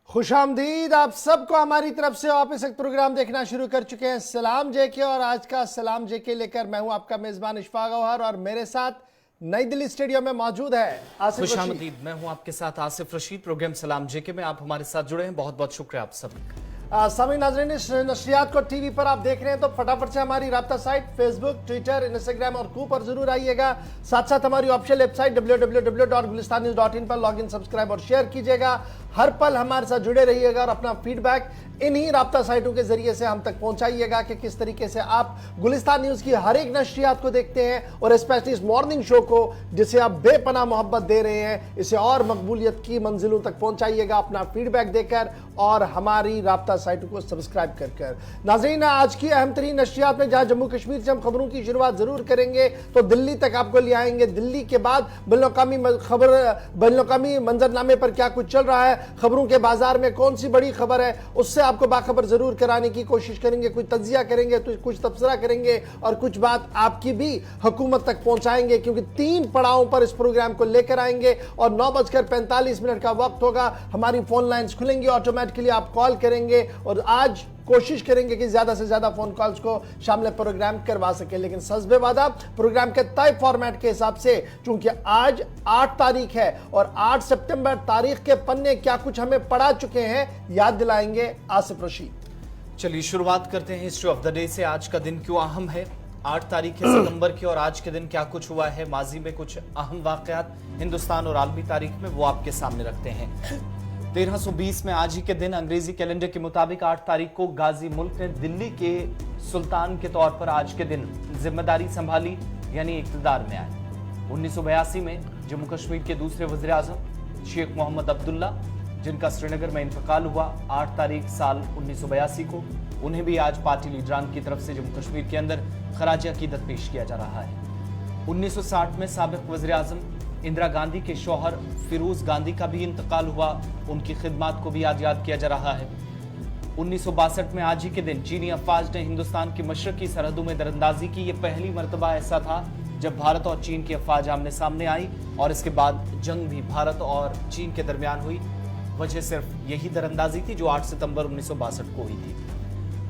खुशामदीद आप सबको हमारी तरफ से। आप इस प्रोग्राम देखना शुरू कर चुके हैं सलाम जेके, और आज का सलाम जेके लेकर मैं हूं आपका मेजबान इशफाक गौहर, और मेरे साथ नई दिल्ली स्टेडियम में मौजूद है आसिफ रशीद। खुशामदीद, मैं हूं आपके साथ आसिफ रशीद। प्रोग्राम सलाम जेके में आप हमारे साथ जुड़े हैं, बहुत बहुत शुक्रिया आप सब। सामी नाजरीन, इस नशरियात को टीवी पर आप देख रहे हैं तो फटाफट से हमारी राब्ता साइट फेसबुक, ट्विटर, इंस्टाग्राम और कू पर जरूर आइएगा। साथ साथ हमारी ऑफिशियल वेबसाइट www.gulistannews.in पर लॉगिन, सब्सक्राइब और शेयर कीजिएगा। हर पल हमारे साथ जुड़े रहिएगा और अपना फीडबैक इन्हीं राब्ता साइटों के जरिए से हम तक पहुंचाइएगा कि किस तरीके से आप गुलिस्तान न्यूज की हर एक नशरियात को देखते हैं, और स्पेशली इस मॉर्निंग शो को जिसे आप बेपनाह मोहब्बत दे रहे हैं, इसे और मकबूलियत की मंजिलों तक पहुंचाइएगा अपना फीडबैक देकर और हमारी राब्ता साइटों को सब्सक्राइब कर। नाज़रीन, आज की अहम तरीन नशरियात में जहां जम्मू कश्मीर से हम खबरों की शुरुआत जरूर करेंगे तो दिल्ली तक आपको ले आएंगे। दिल्ली के बाद बैनुल-अक़वामी मंजरनामे पर क्या कुछ चल रहा है, खबरों के बाजार में कौन सी बड़ी खबर है, उससे आपको बाखबर जरूर कराने की कोशिश करेंगे। कुछ तज्जिया करेंगे, कुछ तबसरा करेंगे और कुछ बात आपकी भी हुकूमत तक पहुंचाएंगे, क्योंकि 3 पड़ावों पर इस प्रोग्राम को लेकर आएंगे। और 9:45 का वक्त होगा, हमारी फोन लाइंस खुलेंगी, ऑटोमेटिकली आप कॉल करेंगे और आज कोशिश करेंगे कि ज्यादा से ज्यादा फोन कॉल्स को शामिल प्रोग्राम करवा सके। लेकिन सजबे वादा प्रोग्राम के तय फॉर्मेट के हिसाब से, चूंकि आज 8 तारीख है और 8 सितंबर तारीख के पन्ने क्या कुछ हमें पढ़ा चुके हैं, याद दिलाएंगे आसिफ रशीद। चलिए शुरुआत करते हैं हिस्ट्री ऑफ द डे से। आज का दिन क्यों अहम है, 8 तारीख है सितंबर की, और आज के दिन क्या कुछ हुआ है, माजी में कुछ अहम वाकयात हिंदुस्तान और आलमी तारीख में, वो आपके सामने रखते हैं। 1320 में आज ही के दिन अंग्रेजी कैलेंडर के मुताबिक 8 तारीख को गाजी मुल्क ने दिल्ली के सुल्तान के तौर पर आज के दिन जिम्मेदारी संभाली, यानी इक्तदार में आए। 1982 में जम्मू कश्मीर के दूसरे वज़ीर आज़म शेख मोहम्मद अब्दुल्ला, जिनका श्रीनगर में इंतकाल हुआ 8 तारीख साल 1982 को, उन्हें भी आज पार्टी लीडरान की तरफ से जम्मू कश्मीर के अंदर खराज अकीदत पेश किया जा रहा है। 1960 में साबिक वज़ीर आज़म इंदिरा गांधी के शौहर फिरोज गांधी का भी इंतकाल हुआ, उनकी खिदमत को भी आज याद किया जा रहा है। 1962 में आज ही के दिन चीनी अफवाज ने हिंदुस्तान की मशरकी सरहदों में दरअंदाजी की। यह पहली मरतबा ऐसा था जब भारत और चीन की अफवाज आमने सामने आई, और इसके बाद जंग भी भारत और चीन के दरमियान हुई। वजह सिर्फ यही दरअंदाजी थी जो 8 सितंबर 1962 को हुई थी।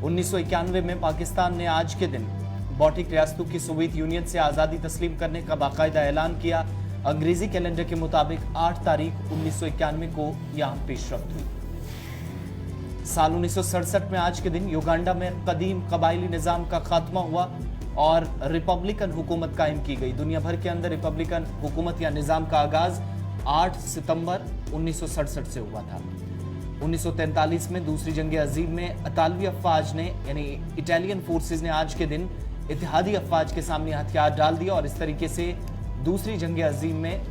1991 में पाकिस्तान ने आज के दिन बॉटिक रियासतों की सोवियत यूनियन से आज़ादी तस्लीम करने का बाकायदा ऐलान किया। अंग्रेजी कैलेंडर के मुताबिक 8 तारीख 1991 को यहां पेशरफ्त हुई। साल 1967 में आज के दिन युगांडा में कदीम कबायली निजाम का खात्मा हुआ और रिपब्लिकन हुकूमत कायम की गई। दुनिया भर के अंदर रिपब्लिकन हुकूमत या निजाम का आगाज 8 सितंबर 1967 से हुआ था। 1943 में दूसरी जंग अजीम में इतालवी अफवाज ने, यानी इटालियन फोर्सेज ने आज के दिन इत्तेहादी अफवाज के सामने हथियार डाल दिया, और इस तरीके से दूसरी जंग अजीम में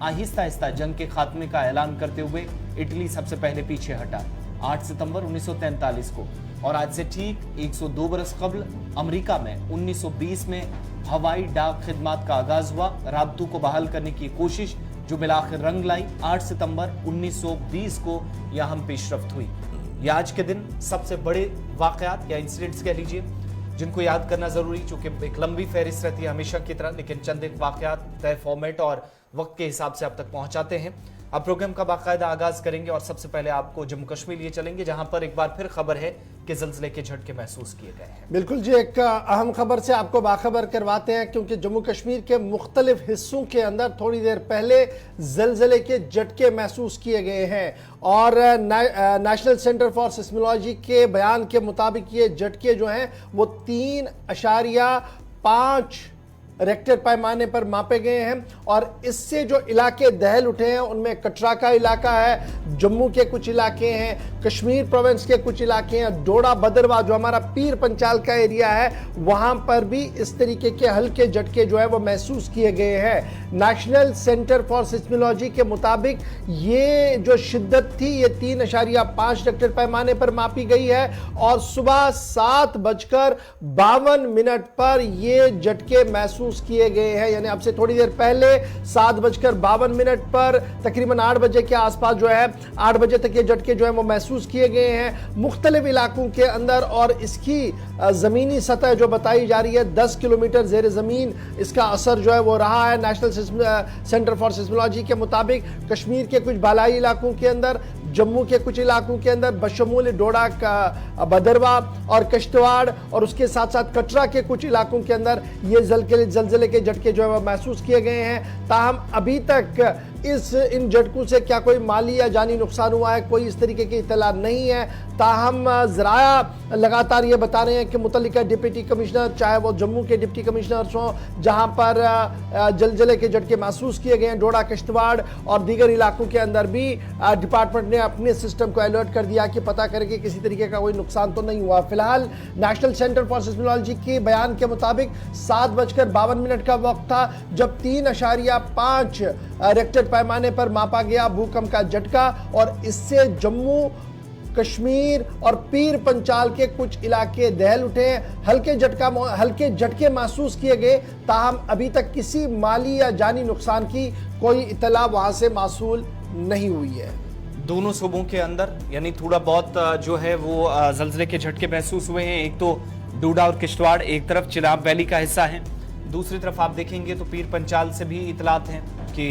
आहिस्ता आहिस्ता जंग के खात्मे का ऐलान करते हुए इटली सबसे पहले पीछे हटा 8 सितंबर 1943 को। और आज से ठीक 102 बरस कबल अमेरिका में 1920 में हवाई डाक खिदमत का आगाज हुआ। राबतों को बहाल करने की कोशिश जो मिलाकर रंग लाई 8 सितंबर 1920 को यहाँ पेशरफ्त हुई। यह आज के दिन सबसे बड़े वाकयात या इंसिडेंट्स कह लीजिए जिनको याद करना जरूरी, चूंकि एक लंबी फहरिस्त रहती है हमेशा की तरह, लेकिन चंद एक वाकयात तय फॉर्मेट और वक्त के हिसाब से आप तक पहुंचाते हैं। अब प्रोग्राम का बाकायदा आगाज करेंगे और सबसे पहले आपको जम्मू कश्मीर लिए चलेंगे, जहां पर एक बार फिर खबर है कि ज़ल्ज़ले के झटके महसूस किए गए हैं। बिल्कुल जी, एक अहम खबर से आपको बाखबर करवाते हैं, क्योंकि जम्मू कश्मीर के मुख्तलिफ हिस्सों के अंदर थोड़ी देर पहले ज़ल्ज़ले के झटके महसूस किए गए हैं। और नेशनल सेंटर फॉर सिस्मोलॉजी के बयान के मुताबिक ये झटके जो हैं वो 3.5 रेक्टर पैमाने पर मापे गए हैं। और इससे जो इलाके दहल उठे हैं उनमें कटरा का इलाका है, जम्मू के कुछ इलाके हैं, कश्मीर प्रोविंस के कुछ इलाके हैं, डोडा भद्रवाह जो हमारा पीर पंचाल का एरिया है, वहां पर भी इस तरीके के हल्के झटके जो है वो महसूस किए गए हैं। नेशनल सेंटर फॉर सिस्मोलॉजी के मुताबिक ये जो शिद्दत थी ये 3.5 रेक्टर पैमाने पर मापी गई है, और सुबह 7:52 पर ये झटके महसूस किए गए हैं। यानी अब से थोड़ी देर पहले 7:52 पर तकरीबन 8 बजे के आसपास जो है 8 बजे तक ये झटके जो है वो महसूस किए गए हैं मुख्तलिफ इलाकों के अंदर। और इसकी जमीनी सतह जो बताई जा रही है 10 किलोमीटर जेर जमीन इसका असर जो है वो रहा है। नेशनल सेंटर फॉर सिस्मोलॉजी के मुताबिक कश्मीर के कुछ बालाई इलाकों के अंदर जम्मू के कुछ इलाकों के अंदर बशमूल डोडा का भदरवा और किश्तवाड़ और उसके साथ साथ कटरा के कुछ इलाकों के अंदर ये जलजले के झटके जो है वो महसूस किए गए हैं। ताहम अभी तक इन झटकों से क्या कोई माली या जानी नुकसान हुआ है, कोई इस तरीके की इतला नहीं है। ताहम ज़राया लगातार ये बता रहे हैं कि मुतल्लिका डिप्टी कमिश्नर, चाहे वो जम्मू के डिप्टी कमिश्नर्स हों जहां पर जलजले के झटके महसूस किए गए हैं, डोडा किश्तवाड़ और दीगर इलाकों के अंदर भी डिपार्टमेंट ने अपने सिस्टम को अलर्ट कर दिया कि पता करें कि किसी तरीके का कोई नुकसान तो नहीं हुआ। फिलहाल नेशनल सेंटर फॉर सिस्मोलॉजी के बयान के मुताबिक 7:52 का वक्त था जब 3.5 रेक्टर पैमाने पर मापा गया भूकंप का झटका और इससे जम्मू कश्मीर और पीर पंचाल के कुछ इलाके दहल उठे। हल्के झटके महसूस किए गए। ताहम अभी तक किसी माली या जानी नुकसान की कोई इतला वहां से मासूल नहीं हुई है। दोनों सूबों के अंदर यानी थोड़ा बहुत जो है वो जलजले के झटके महसूस हुए हैं। एक तो डोडा और किश्तवाड़ एक तरफ चिनाब वैली का हिस्सा है, दूसरी तरफ आप देखेंगे तो पीर पंचाल से भी इतलात हैं कि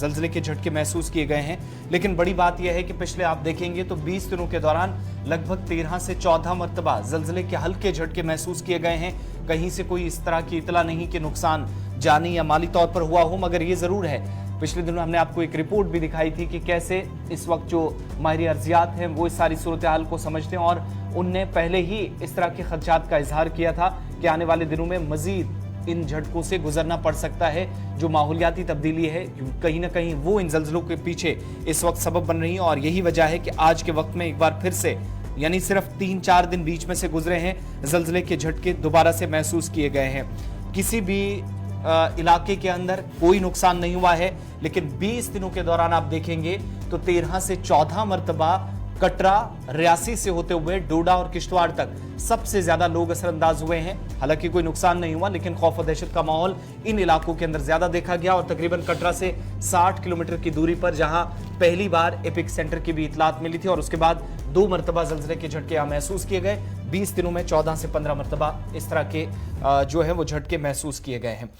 जलजले के झटके महसूस किए गए हैं। लेकिन बड़ी बात यह है कि पिछले आप देखेंगे तो 20 दिनों के दौरान लगभग 13 से 14 मरतबा जलजले के हल्के झटके महसूस किए गए हैं। कहीं से कोई इस तरह की इतला नहीं कि नुकसान जानी या माली तौर पर हुआ हो, मगर ये जरूर है पिछले दिनों हमने आपको एक रिपोर्ट भी दिखाई थी कि कैसे इस वक्त जो माहिर अर्जियात हैं वो इस सारी सूरत हाल को समझते हैं और उनने पहले ही इस तरह के खदशात का इजहार किया था कि आने वाले दिनों में मजीद इन झटकों से गुजरना पड़ सकता है। जो माहौलियाती तब्दीली है कहीं ना कहीं वो इन जल्जलों के पीछे इस वक्त सबब बन रही है और यही वजह है कि आज के वक्त में एक बार फिर से यानी सिर्फ 3-4 दिन बीच में से गुजरे हैं, जल्जले के झटके दोबारा से महसूस किए गए हैं। किसी भी इलाके के अंदर कोई नुकसान नहीं हुआ है, लेकिन 20 दिनों के दौरान आप देखेंगे तो 13 से 14 मरतबा कटरा, रियासी से होते हुए डोडा और किश्तवाड़ तक सबसे ज्यादा लोग असरअंदाज हुए हैं। हालांकि कोई नुकसान नहीं हुआ, लेकिन खौफ और दहशत का माहौल इन इलाकों के अंदर ज्यादा देखा गया और तकरीबन कटरा से 60 किलोमीटर की दूरी पर जहां पहली बार एपिक सेंटर की भी इतलात मिली थी और उसके बाद 2 मरतबा जल्जले के झटके यहां महसूस किए गए। 20 दिनों में 14 से 15 मरतबा इस तरह के जो है वो झटके महसूस किए गए हैं।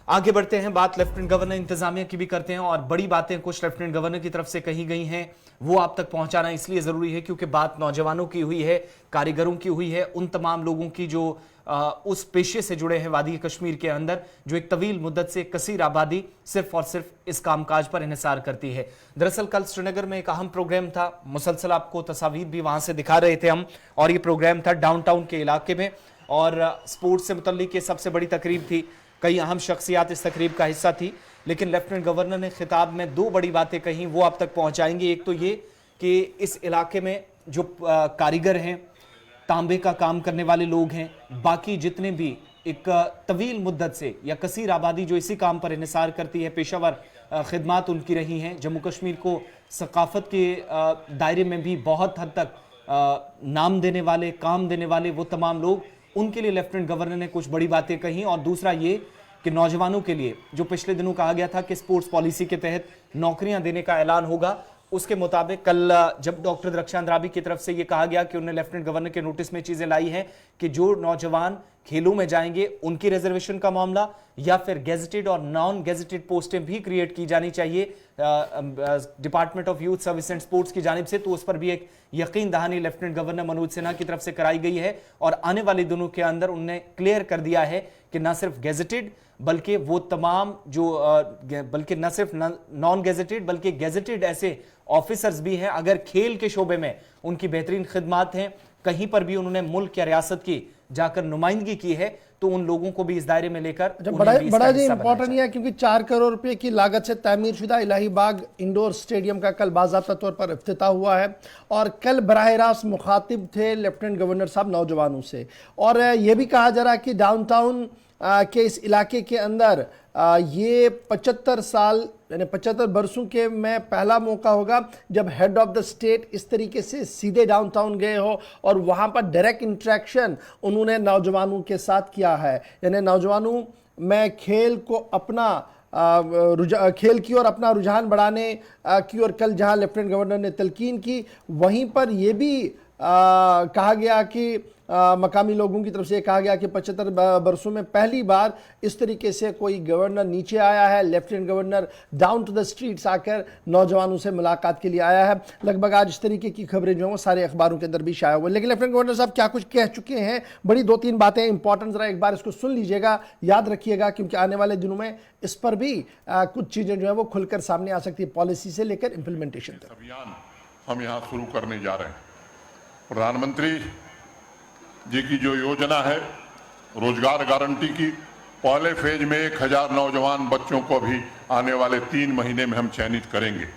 आगे बढ़ते हैं, बात लेफ्टिनेंट गवर्नर इंतजामिया की भी करते हैं और बड़ी बातें कुछ लेफ्टिनेंट गवर्नर की तरफ से कही गई हैं, वो आप तक पहुंचाना इसलिए जरूरी है क्योंकि बात नौजवानों की हुई है, कारीगरों की हुई है, उन तमाम लोगों की जो उस पेशे से जुड़े हैं वादी कश्मीर के अंदर, जो एक तवील मुद्दत से कसीर आबादी सिर्फ और सिर्फ इस कामकाज पर इन्हिसार करती है। दरअसल कल श्रीनगर में एक अहम प्रोग्राम था, मुसलसल आपको तस्वीर भी वहां से दिखा रहे थे हम, और ये प्रोग्राम था डाउनटाउन के इलाके में और स्पोर्ट्स से मुतल्लिक ये सबसे बड़ी तकरीब थी। कई अहम शख्सियात इस तकरीब का हिस्सा थी, लेकिन लेफ्टिनेंट गवर्नर ने खिताब में 2 बड़ी बातें कही, वो आप तक पहुंचाएंगे। एक तो ये कि इस इलाके में जो कारीगर हैं, तांबे का काम करने वाले लोग हैं, बाकी जितने भी एक तवील मुद्दत से या कसीर आबादी जो इसी काम पर इन्हिसार करती है, पेशावर खिदमात उनकी रही हैं, जम्मू कश्मीर को सकाफत के दायरे में भी बहुत हद तक नाम देने वाले, काम देने वाले वो तमाम लोग, उनके लिए लेफ्टिनेंट गवर्नर ने कुछ बड़ी बातें कही। और दूसरा ये कि नौजवानों के लिए जो पिछले दिनों कहा गया था कि स्पोर्ट्स पॉलिसी के तहत नौकरियां देने का ऐलान होगा, उसके मुताबिक कल जब डॉक्टर रक्षा अंद्राबी की तरफ से ये कहा गया कि उन्होंने लेफ्टिनेंट गवर्नर के नोटिस में चीजें लाई हैं कि जो नौजवान खेलों में जाएंगे उनकी रिजर्वेशन का मामला या फिर गेजेटेड और नॉन गेजेटेड पोस्टें भी क्रिएट की जानी चाहिए department of youth service and sports की जानिब से, तो उस पर भी एक यकीन दहानी लेफ्टिनेंट गवर्नर मनोज सिन्हा की तरफ से कराई गई है और आने वाले दिनों के अंदर उन्होंने क्लियर कर दिया है कि न सिर्फ गेजेटेड बल्कि वो तमाम जो बल्कि न सिर्फ नॉन गेजेटेड बल्कि गेजेटेड ऐसे ऑफिसर्स भी हैं, अगर खेल के शोबे में उनकी बेहतरीन खिदमात हैं, कहीं पर भी उन्होंने मुल्क या रियासत की जाकर नुमाइंदगी की है, तो उन लोगों को भी इस दायरे में लेकर बड़ा जी इंपॉर्टेंट है क्योंकि 4 करोड़ रुपए की लागत से तामीर शुदा इलाही बाग इंडोर स्टेडियम का कल बाज़ाब्ता तौर पर इफ्तिताह हुआ है और कल बराह रास्त मुखातिब थे लेफ्टिनेंट गवर्नर साहब नौजवानों से, और ये भी कहा जा रहा है कि डाउनटाउन के इस इलाके के अंदर ये 75 साल यानी 75 बरसों के में पहला मौका होगा जब हेड ऑफ द स्टेट इस तरीके से सीधे डाउनटाउन गए हो और वहाँ पर डायरेक्ट इंटरेक्शन उन्होंने नौजवानों के साथ किया है। यानी नौजवानों में खेल को अपना खेल की और अपना रुझान बढ़ाने की और कल जहाँ लेफ्टिनेंट गवर्नर ने तलकीन की, वहीं पर यह भी कहा गया कि मकामी लोगों की तरफ से कहा गया कि 75 बरसों में पहली बार इस तरीके से कोई गवर्नर नीचे आया है। Lieutenant governor down to the streets आकर नौजवानों से मुलाकात के लिए आया है। लगभग आज इस तरीके की खबरें जो हैं वो सारे अखबारों के अंदर भी शाया हुए। लेकिन लेफ्टिनेंट गवर्नर साहब क्या कुछ कह चुके हैं, बड़ी 2-3 बातें इंपॉर्टेंट, जरा एक बार इसको सुन लीजिएगा, याद रखिएगा, क्योंकि आने वाले दिनों में इस पर भी कुछ चीजें जो है वो खुलकर सामने आ सकती है, पॉलिसी से लेकर इंप्लीमेंटेशन तक। अभियान हम यहाँ शुरू करने जा रहे हैं। प्रधानमंत्री जी की जो योजना है रोजगार गारंटी की, पहले फेज में 1000 नौजवान बच्चों को भी आने वाले 3 महीने में हम चयनित करेंगे।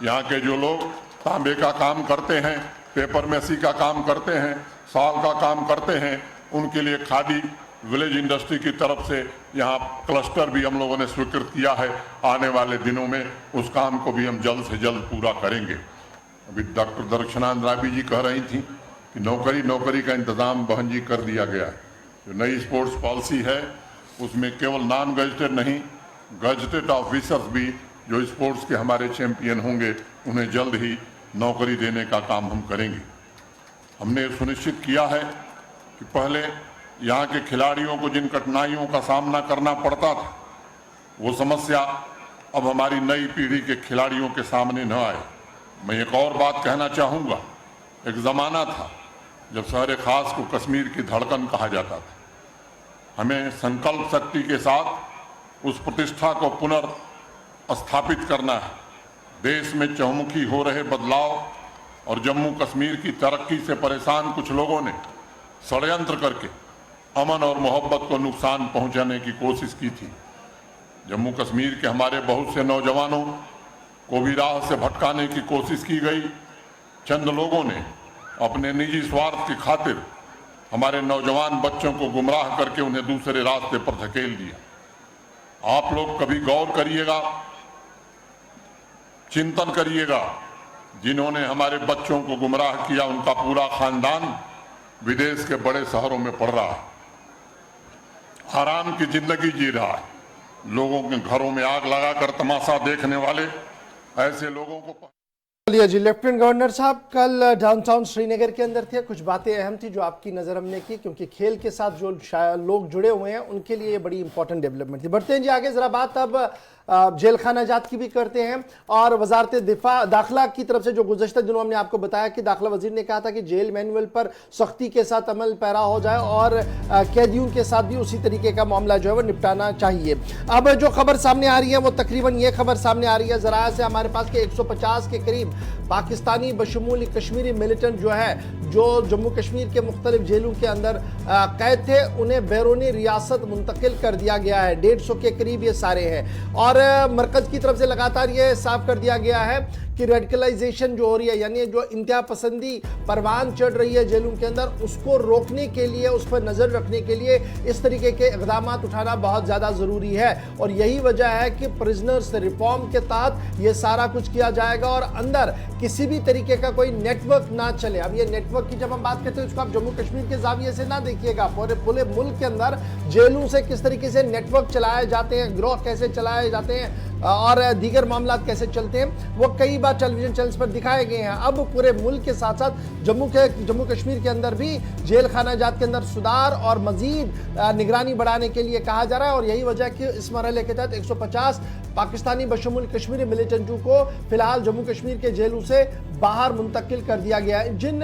यहाँ के जो लोग तांबे का काम करते हैं, पेपर मैसी का काम करते हैं, साल का काम करते हैं, उनके लिए खादी विलेज इंडस्ट्री की तरफ से यहाँ क्लस्टर भी हम लोगों ने स्वीकृत किया है। आने वाले दिनों में उस काम को भी हम जल्द से जल्द पूरा करेंगे। अभी डॉक्टर दक्षिणानंद राबी जी कह रही थी कि नौकरी का इंतजाम बहन जी कर दिया गया है। जो नई स्पोर्ट्स पॉलिसी है उसमें केवल नॉन गजटेड नहीं, गजटेड ऑफिसर्स भी जो स्पोर्ट्स के हमारे चैंपियन होंगे उन्हें जल्द ही नौकरी देने का काम हम करेंगे। हमने सुनिश्चित किया है कि पहले यहाँ के खिलाड़ियों को जिन कठिनाइयों का सामना करना पड़ता था वो समस्या अब हमारी नई पीढ़ी के खिलाड़ियों के सामने न आए। मैं एक और बात कहना चाहूँगा, एक ज़माना था जब शहर खास को कश्मीर की धड़कन कहा जाता था। हमें संकल्प शक्ति के साथ उस प्रतिष्ठा को पुनर्स्थापित करना है। देश में चहुमुखी हो रहे बदलाव और जम्मू कश्मीर की तरक्की से परेशान कुछ लोगों ने षड्यंत्र करके अमन और मोहब्बत को नुकसान पहुंचाने की कोशिश की थी। जम्मू कश्मीर के हमारे बहुत से नौजवानों को भी राह से भटकाने की कोशिश की गई। चंद लोगों ने अपने निजी स्वार्थ की खातिर हमारे नौजवान बच्चों को गुमराह करके उन्हें दूसरे रास्ते पर धकेल दिया। आप लोग कभी गौर करिएगा, चिंतन करिएगा, जिन्होंने हमारे बच्चों को गुमराह किया उनका पूरा खानदान विदेश के बड़े शहरों में पड़ रहा है, आराम की जिंदगी जी रहा है। लोगों के घरों में आग लगाकर तमाशा देखने वाले ऐसे लोगों को। चलिए जी, लेफ्टिनेंट गवर्नर साहब कल डाउनटाउन श्रीनगर के अंदर थे। कुछ बातें अहम थी जो आपकी नज़र हमने की, क्योंकि खेल के साथ जो लोग जुड़े हुए हैं उनके लिए ये बड़ी इंपॉर्टेंट डेवलपमेंट थी। बढ़ते हैं जी आगे, जरा बात अब जेल खाना जात की भी करते हैं। और वजारत दाखिला की तरफ से जो गुज़श्ता दिनों हमने आपको बताया कि दाखिला वजीर ने कहा था कि जेल मैनुअल पर सख्ती के साथ अमल पैरा हो जाए और कैदियों के साथ भी उसी तरीके का मामला जो है वो निपटाना चाहिए। अब जो खबर सामने आ रही है वो तकरीबन ये खबर सामने आ रही है ज़रा से हमारे पास के 150 के करीब पाकिस्तानी बशमूल कश्मीरी मिलिटेंट जो है, जो जम्मू कश्मीर के मुख्तलिफ जेलों के अंदर कैद थे, उन्हें बैरूनी रियासत मुंतकिल कर दिया गया है। 150 के करीब ये सारे हैं। और मरकज की तरफ से लगातार ये साफ कर दिया गया है कि रेडिकलाइजेशन जो हो रही है, यानी जो इंतहा पसंदी परवान चढ़ रही है जेलों के अंदर, उसको रोकने के लिए, उस पर नज़र रखने के लिए इस तरीके के इक़दाम उठाना बहुत ज़्यादा ज़रूरी है। और यही वजह है कि प्रिजनर्स रिफॉर्म के तहत ये सारा कुछ किया जाएगा और अंदर किसी भी तरीके का कोई नेटवर्क ना चले। अब ये नेटवर्क की जब हम बात करते हैं उसको आप जम्मू कश्मीर के जाविये से ना देखिएगा, पूरे मुल्क के अंदर जेलों से किस तरीके से नेटवर्क चलाए जाते हैं, गिरोह कैसे चलाए जाते हैं और दीगर मामला कैसे चलते हैं, वो कई बार टेलीविजन चैनल्स पर दिखाए गए हैं। अब पूरे मुल्क के साथ साथ जम्मू कश्मीर के अंदर भी जेल खाना जात के अंदर सुधार और मजीद निगरानी बढ़ाने के लिए कहा जा रहा है। और यही वजह कि इस मरहले के तहत 150 पाकिस्तानी बशमूल कश्मीरी मिलिटेंटों को फिलहाल जम्मू कश्मीर के जेलों से बाहर मुंतकिल कर दिया गया है। जिन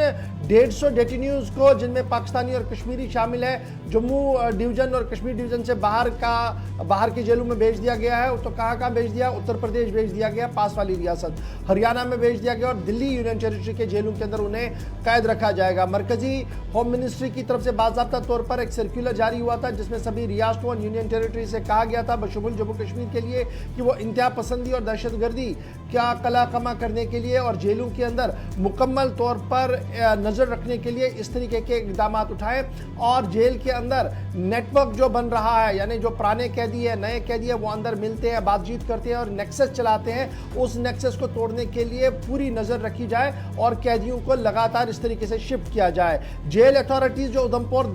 150 डेटिन्यूज को, जिनमें पाकिस्तानी और कश्मीरी शामिल है, जम्मू डिवीजन और कश्मीर डिवीजन से बाहर की जेलों में भेज दिया गया है। तो कहाँ भेज दिया? उत्तर प्रदेश भेज दिया गया, पास वाली रियासत हरियाणा में भेज दिया गया और दिल्ली यूनियन टेरिटरी के जेलों के अंदर उन्हें कैद रखा जाएगा। मरकजी होम मिनिस्ट्री की तरफ से बाज़ाब्ता तौर पर एक सर्कुलर जारी हुआ था जिसमें सभी रियासतों और यूनियन टेरिटरी से कहा गया था बशमूल जम्मू कश्मीर के लिए कि वो इंतहा पसंदी और दहशतगर्दी क्या कला कमा करने के लिए और जेलों के अंदर मुकम्मल तौर पर नज़र रखने के लिए इस तरीके के इक़दाम उठाएं। और जेल के अंदर नेटवर्क जो बन रहा है, यानी जो पुराने कैदी है, नए कैदी है, वो अंदर मिलते हैं, बातचीत करते हैं और नेक्सस चलाते हैं, उस नेक्सस को तोड़ने के लिए पूरी नज़र रखी जाए और कैदियों को लगातार इस तरीके से शिफ्ट किया जाए। जेल अथॉरिटीज़ जो उधमपुर,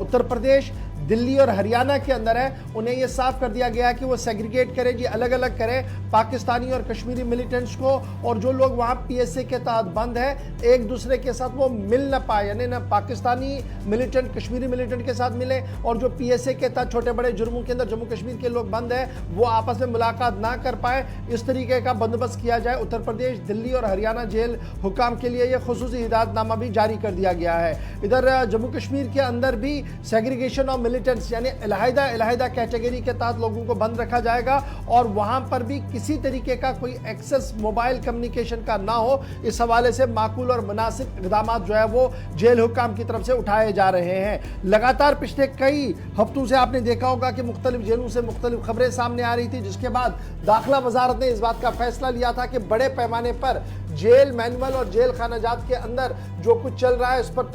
उत्तर प्रदेश, दिल्ली और हरियाणा के अंदर है, उन्हें यह साफ कर दिया गया है कि वो सेग्रीगेट करें जी, अलग अलग करें पाकिस्तानी और कश्मीरी मिलिटेंट्स को, और जो लोग वहां पीएसए के तहत बंद है एक दूसरे के साथ वो मिल ना पाए, यानी ना पाकिस्तानी मिलिटेंट कश्मीरी मिलिटेंट के साथ मिले, और जो पीएसए के तहत छोटे बड़े जुर्मों के अंदर जम्मू कश्मीर के लोग बंद है वो आपस में मुलाकात ना कर पाए, इस तरीके का बंदोबस्त किया जाए। उत्तर प्रदेश, दिल्ली और हरियाणा जेल हुकाम के लिए यह खुसूसी हिदायतनामा भी जारी कर दिया गया है। इधर जम्मू कश्मीर के अंदर भी सेग्रीगेशन ऑफ मिलिटेंट्स यानी अलहदा कैटेगरी के तहत लोगों को बंद रखा जाएगा, और वहां पर भी किसी तरीके का कोई एक्सेस मोबाइल कम्युनिकेशन का ना हो, इस हवाले से माकूल और मुनासिब इक़दाम जो है वो जेल हुकाम की तरफ से उठाए जा रहे हैं। लगातार पिछले कई हफ्तों से आपने देखा होगा कि मुख्तलिफ जेलों से मुख्तलिफ खबरें सामने आ रही थी, जिसके बाद दाखिला वजारत ने इस बात का फैसला लिया था कि बड़े पैमाने पर जेल मैनुअल और जेल खानाजात के अंदर जो कुछ चल रहा है उस पर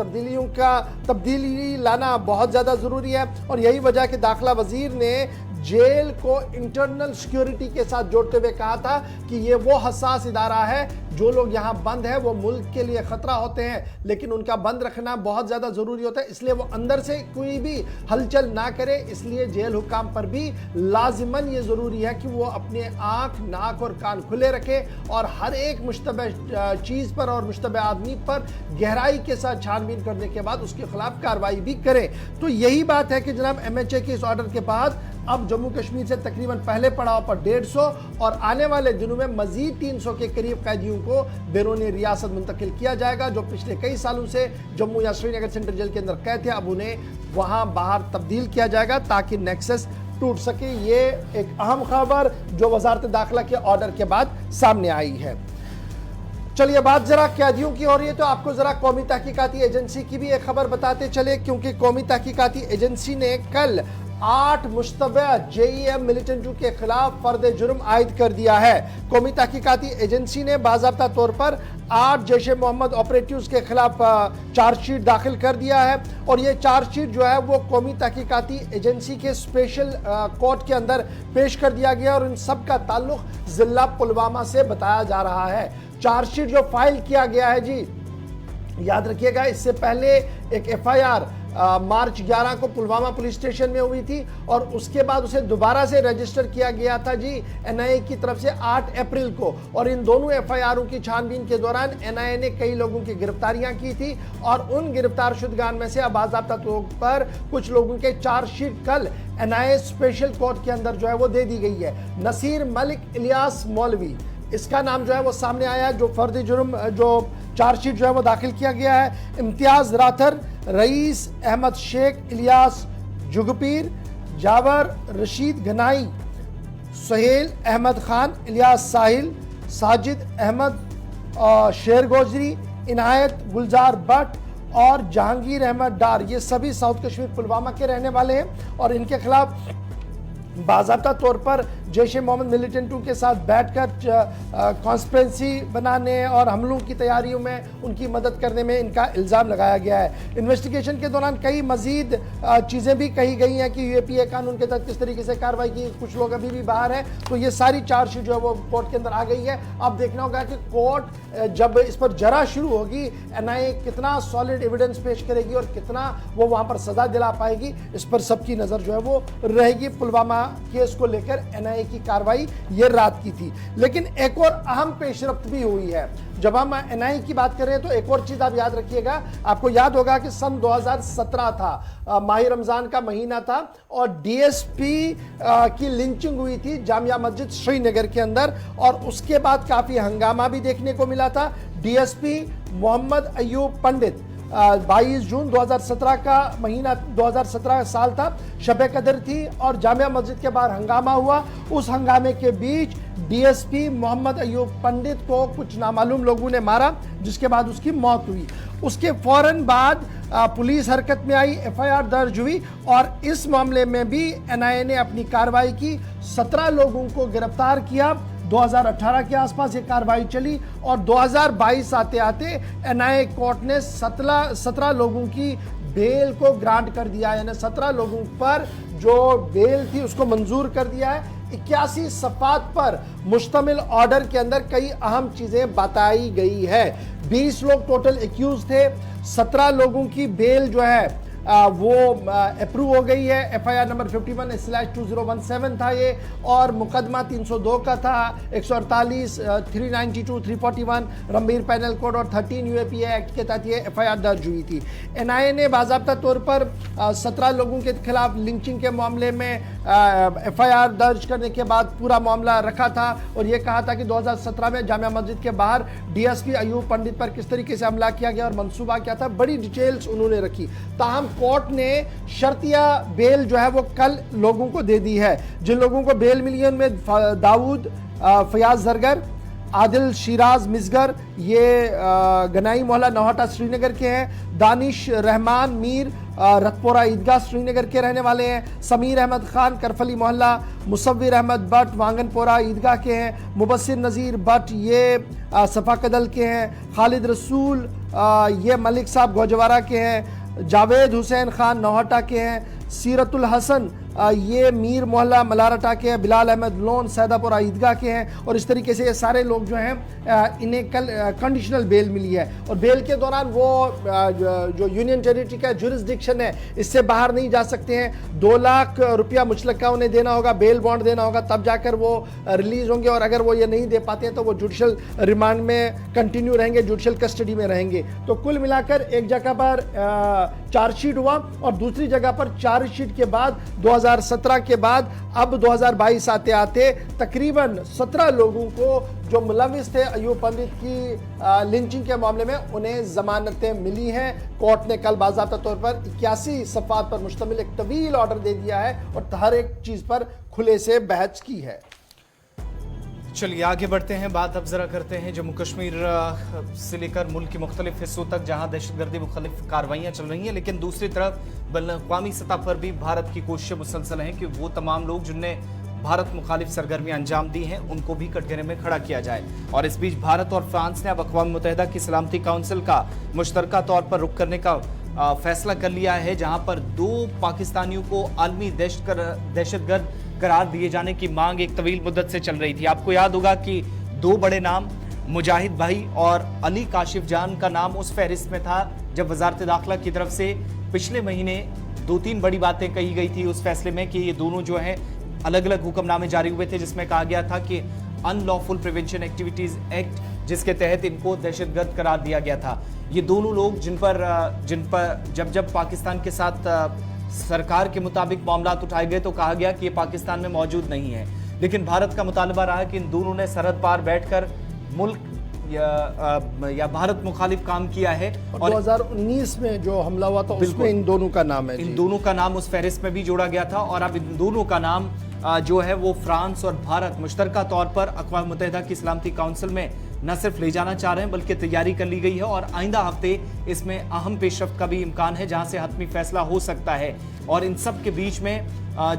तब्दीली लाना बहुत ज़्यादा ज़रूरी है, और यही वजह कि दाखिला वजीर ने जेल को इंटरनल सिक्योरिटी के साथ जोड़ते हुए कहा था कि ये वो हसास इदारा है, जो लोग यहाँ बंद है वो मुल्क के लिए खतरा होते हैं, लेकिन उनका बंद रखना बहुत ज़्यादा ज़रूरी होता है, इसलिए वो अंदर से कोई भी हलचल ना करे। इसलिए जेल हुकाम पर भी लाजिमन ये ज़रूरी है कि वो अपने आँख, नाक और कान खुले रखे, और हर एक मुश्तबह चीज़ पर और मुश्तबह आदमी पर गहराई के साथ छानबीन करने के बाद उसके खिलाफ कार्रवाई भी करें। तो यही बात है कि जनाब MHA के इस ऑर्डर के बाद अब जम्मू कश्मीर से तकरीबन पहले पड़ाव पर 150 और आने वाले दिनों में मजीद 300 के करीब कैदियों को बैरूनी रियासत मुंतकिल किया जाएगा, जो पिछले कई सालों से जम्मू या श्रीनगर सेंट्रल जेल के अंदर कैद थे, अब उन्हें वहां बाहर तब्दील किया जाएगा ताकि नेक्सस टूट सके। ये एक अहम खबर जो वजारत दाखिला के ऑर्डर के बाद सामने आई है। चलिए बात जरा कैदियों की हो रही है, तो आपको जरा कौमी तहकीकाती एजेंसी की भी एक खबर बताते चले, क्योंकि कौमी तहकीकाती एजेंसी ने कल 8 मुश्तबह JEM मिलिटेंटों के खिलाफ फर्द जुर्म आयद कर दिया है। कौमी तहकीकाती एजेंसी ने बाज़ाब्ता तौर पर 8 जैश ए मोहम्मद ऑपरेटिव्स के खिलाफ चार्जशीट दाखिल कर दिया है, और ये चार्जशीट जो है वो कौमी तहकीकाती एजेंसी के स्पेशल कोर्ट के अंदर पेश कर दिया गया, और इन सब का ताल्लुक जिला पुलवामा से बताया जा रहा है। चार्जशीट जो फाइल किया गया है जी, याद रखिएगा, इससे पहले एक FIR मार्च 11 को पुलवामा पुलिस स्टेशन में हुई थी, और उसके बाद उसे दोबारा से रजिस्टर किया गया था जी NIA की तरफ से 8 अप्रैल को, और इन दोनों FIRों की छानबीन के दौरान NIA ने कई लोगों की गिरफ्तारियां की थी, और उन गिरफ्तार शुदगान में से बाज़ाब्ता तौर पर कुछ लोगों के चार्जशीट कल NIA स्पेशल कोर्ट के अंदर जो है वो दे दी गई है। नसीर मलिक इलियास मौलवी, इसका नाम जो है वो सामने आया, जो फर्द जुर्म जो चार्जशीट जो है वो दाखिल किया गया है। इम्तियाज राथर, रईस अहमद शेख, इलियास जुगपीर, जावर रशीद गनाई, सुहेल अहमद खान, इलियास साहिल, साजिद अहमद शेर गोजरी, इनायत गुलजार भट्ट और जहांगीर अहमद डार, ये सभी साउथ कश्मीर पुलवामा के रहने वाले हैं, और इनके खिलाफ बाज़ाब्ता तौर पर जैश ए मोहम्मद मिलिटेंटों के साथ बैठकर कॉन्स्पिरेसी बनाने और हमलों की तैयारियों में उनकी मदद करने में इनका इल्ज़ाम लगाया गया है। इन्वेस्टिगेशन के दौरान कई मजीद चीज़ें भी कही गई हैं कि UAPA कानून के तहत किस तरीके से कार्रवाई की, कुछ लोग अभी भी बाहर हैं, तो ये सारी चार्जशीट जो है वो कोर्ट के अंदर आ गई है। अब देखना होगा कि कोर्ट जब इस पर जरा शुरू होगी, NIA कितना सॉलिड एविडेंस पेश करेगी और कितना वो वहाँ पर सजा दिला पाएगी, इस पर सबकी नज़र जो है वो रहेगी। पुलवामा केस को लेकर NIA की कार्रवाई ये रात की थी, लेकिन एक और अहम पेशरफ्त भी हुई है। जब हम NIA की बात कर रहे हैं तो एक और चीज आप याद रखिएगा, आपको याद होगा कि सन 2017 था, माह रमजान का महीना था, और DSP की लिंचिंग हुई थी जामिया मस्जिद श्रीनगर के अंदर, और उसके बाद काफी हंगामा भी देखने को मिला था। DSP मोहम्मद अयूब पंडित 22 जून 2017 का महीना, 2017 साल था, शब कदर थी और जामिया मस्जिद के बाहर हंगामा हुआ। उस हंगामे के बीच DSP मोहम्मद अयूब पंडित को कुछ नामालूम लोगों ने मारा, जिसके बाद उसकी मौत हुई। उसके फौरन बाद पुलिस हरकत में आई, FIR दर्ज हुई, और इस मामले में भी NIA ने अपनी कार्रवाई की, 17 लोगों को गिरफ्तार किया। 2018 के आसपास ये कार्रवाई चली, और 2022 आते आते NIA कोर्ट ने 17 लोगों की बेल को ग्रांट कर दिया, यानी 17 लोगों पर जो बेल थी उसको मंजूर कर दिया है। 81 सफ़ात पर मुश्तमिल ऑर्डर के अंदर कई अहम चीजें बताई गई है। 20 लोग टोटल एक्यूज थे, 17 लोगों की बेल जो है वो अप्रूव हो गई है। FIR नंबर 51/2017 था ये, और मुकदमा 302 का था, 148, 392, 341 रणबीर पैनल कोड और 13 UAPA एक्ट के तहत ये FIR दर्ज हुई थी। NIA ने बाज़ाब्ता तौर पर 17 लोगों के खिलाफ लिंचिंग के मामले में FIR दर्ज करने के बाद पूरा मामला रखा था और ये कहा था कि 2017 में जामिया मस्जिद के बाहर DSP अयूब पंडित पर किस तरीके से हमला किया गया और मंसूबा क्या था, बड़ी डिटेल्स उन्होंने रखी। ताहम कोर्ट ने शर्तिया बेल जो है वो कल लोगों को दे दी है। जिन लोगों को बेल मिली है उनमें दाऊद फयाज जरगर, आदिल शिराज मिसगर, ये गनाई मोहल्ला नौहटा श्रीनगर के हैं, दानिश रहमान मीर रतपोरा ईदगाह श्रीनगर के रहने वाले हैं, समीर अहमद खान करफली मोहल्ला, मुसव्विर अहमद भट्ट वांगनपोरा ईदगाह के हैं, मुबस्सिर नज़ीर भट्ट ये सफ़ाकदल के हैं, खालिद रसूल ये मलिक साहब गौजवारा के हैं, जावेद हुसैन खान नौहटा के हैं, सीरतुल हसन ये मीर मोहल्ला मलारटा के हैं, बिलाल अहमद लोन सैदापुरा ईदगाह के हैं। और इस तरीके से ये सारे लोग जो हैं इन्हें कल कंडीशनल बेल मिली है और बेल के दौरान वो जो यूनियन टेरिटरी का जुरिस्डिक्शन है इससे बाहर नहीं जा सकते हैं। 2 लाख रुपया मुचलका उन्हें देना होगा, बेल बॉन्ड देना होगा, तब जाकर वो रिलीज होंगे और अगर वो ये नहीं दे पाते हैं तो वो जुडिशल रिमांड में कंटिन्यू रहेंगे, जुडिशल कस्टडी में रहेंगे। तो कुल मिलाकर एक जगह पर चार्जशीट हुआ और दूसरी जगह पर चार्जशीट के बाद 2017 के बाद अब 2022 आते आते तकरीबन 17 लोगों को जो मुलविस थे अयूब पंडित की लिंचिंग के मामले में उन्हें जमानतें मिली हैं। कोर्ट ने कल बाज़ाब्ता तौर पर 81 सफ़ात पर मुश्तमिल एक तवील ऑर्डर दे दिया है और हर एक चीज़ पर खुले से बहस की है। चलिए आगे बढ़ते हैं, बात अब जरा करते हैं जम्मू कश्मीर से लेकर मुल्क के मुख्तलिफ हिस्सों तक जहां दहशतगर्दी मुख्तलिफ कार्रवाइयां चल रही हैं, लेकिन दूसरी तरफ बैनुल-अक़वामी सतह पर भी भारत की कोशिशें मुसलसल हैं कि वो तमाम लोग जिनने भारत मुखालिफ सरगर्मियां अंजाम दी हैं उनको भी कटघरे में खड़ा किया जाए। और इस बीच भारत और फ्रांस ने अब अक़वाम मुत्तहिदा की सलामती काउंसिल का मुश्तरका तौर पर रुख करने का फैसला कर लिया है, जहां पर 2 पाकिस्तानियों को आलमी दहशतगर्द करार दिए जाने की मांग एक तवील मुद्दत से चल रही थी। आपको याद होगा कि 2 बड़े नाम मुजाहिद भाई और अली काशिफ जान का नाम उस फहरिस्त में था जब वजारत दाखिला की तरफ से पिछले महीने 2-3 बड़ी बातें कही गई थी उस फैसले में कि ये दोनों जो हैं अलग अलग हुक्मनामे जारी हुए थे जिसमें कहा गया था कि अनलॉफुल प्रिवेंशन एक्टिविटीज एक्ट जिसके तहत इनको दहशतगर्द करार दिया गया था। ये दोनों लोग जिन पर जब पाकिस्तान के साथ सरकार के मुताबिक मामलात उठाए गए तो कहा गया कि ये पाकिस्तान में मौजूद नहीं है, लेकिन भारत का मुतालबा रहा कि इन दोनों ने सरहद पार बैठकर मुल्क या भारत मुखालिफ काम किया है। और 2019 में जो हमला हुआ था उसमें इन दोनों का नाम है, इन दोनों का नाम उस फहरिस्त में भी जोड़ा गया था और अब इन दोनों का नाम जो है वो फ्रांस और भारत मुश्तरका तौर पर अक़वाम मुत्तहिदा की सलामती काउंसिल में न सिर्फ ले जाना चाह रहे हैं बल्कि तैयारी कर ली गई है और आइंदा हफ्ते इसमें अहम पेशरफ्त का भी इम्कान है जहां से हतमी फैसला हो सकता है। और इन सब के बीच में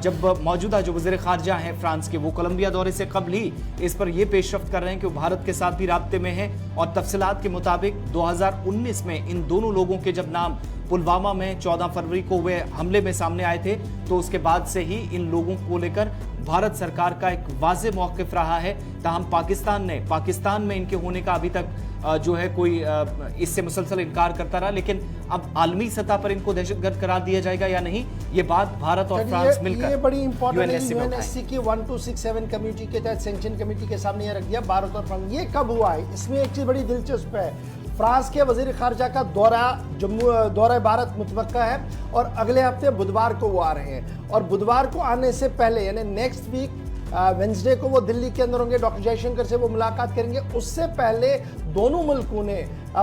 जब मौजूदा जो वज़ीर ख़ारजा हैं फ्रांस के, वो कोलंबिया दौरे से कबल ही इस पर यह पेशरफ्त कर रहे हैं कि वो भारत के साथ भी राब्ते में हैं और तफसीलात के मुताबिक 2019 में इन दोनों लोगों के जब नाम पुलवामा में 14 फरवरी को हुए हमले में सामने आए थे तो उसके बाद से ही इन लोगों को लेकर भारत सरकार का एक वाज़ेह मौक़िफ़ रहा है। ताहम पाकिस्तान में इनके होने का अभी तक जो है कोई इससे मुसलसल इनकार करता रहा, लेकिन अब आलमी सतह पर इनको दहशतगर्द करार दिया जाएगा या नहीं, ये बात भारत और फ्रांस मिलकर ये बड़ी इंपॉर्टेंट है। यूएनएससी की 1267 कमेटी के तहत सैंक्शन कमेटी के सामने ये रख दिया भारत और फ्रांस। ये कब हुआ है, इसमें एक चीज बड़ी दिलचस्प है। फ्रांस के वजीर खारजा का दौरा भारत मुतवक्का है और अगले हफ्ते बुधवार को वो आ रहे हैं और बुधवार को आने से पहले यानी नेक्स्ट वीक वेंसडे को वो दिल्ली के अंदर होंगे, डॉक्टर जयशंकर से वो मुलाकात करेंगे। उससे पहले दोनों मुल्कों ने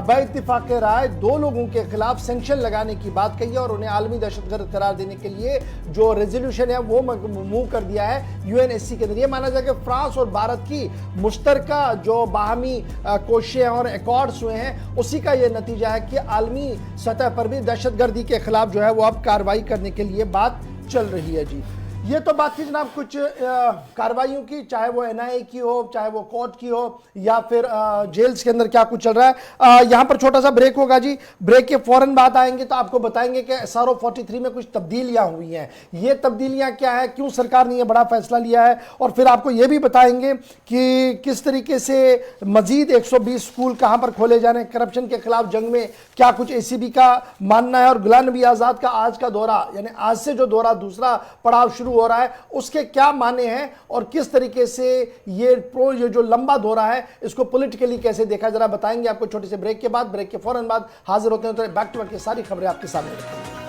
बइत्तिफाक राय 2 लोगों के खिलाफ सैंक्शन लगाने की बात कही है और उन्हें आलमी दहशतगर्द करार देने के लिए जो रेजोल्यूशन है वो मूव कर दिया है यूएनएससी के अंदर। ये माना जाए कि फ्रांस और भारत की मुश्तरका जो बाहमी कोशिशें और एकॉर्ड्स हुए हैं उसी का ये नतीजा है कि आलमी सतह पर भी दहशतगर्दी के खिलाफ जो है वो अब कार्रवाई करने के लिए बात चल रही है। जी ये तो बात थी जनाब कुछ कार्रवाइयों की, चाहे वो एनआईए की हो, चाहे वो कोर्ट की हो, या फिर जेल्स के अंदर क्या कुछ चल रहा है। यहाँ पर छोटा सा ब्रेक होगा जी, ब्रेक के फौरन बाद आएंगे तो आपको बताएंगे कि SRO 43 में कुछ तब्दीलियां हुई हैं। ये तब्दीलियां क्या है, क्यों सरकार ने ये बड़ा फैसला लिया है, और फिर आपको ये भी बताएंगे कि किस तरीके से मजीद 120 स्कूल कहाँ पर खोले जा रहे हैं। करप्शन के खिलाफ जंग में क्या कुछ ACB का मानना है, और गुलाम नबी आज़ाद का आज का दौरा, यानी आज से जो दौरा दूसरा पड़ाव शुरू हो रहा है, उसके क्या माने हैं, और किस तरीके से ये जो लंबा दौरा है इसको पॉलिटिकली कैसे देखा, जरा बताएंगे आपको छोटे से ब्रेक के बाद। ब्रेक के फौरन बाद हाजिर होते हैं तो बैक टू बैक की सारी खबरें आपके सामने रखेंगे।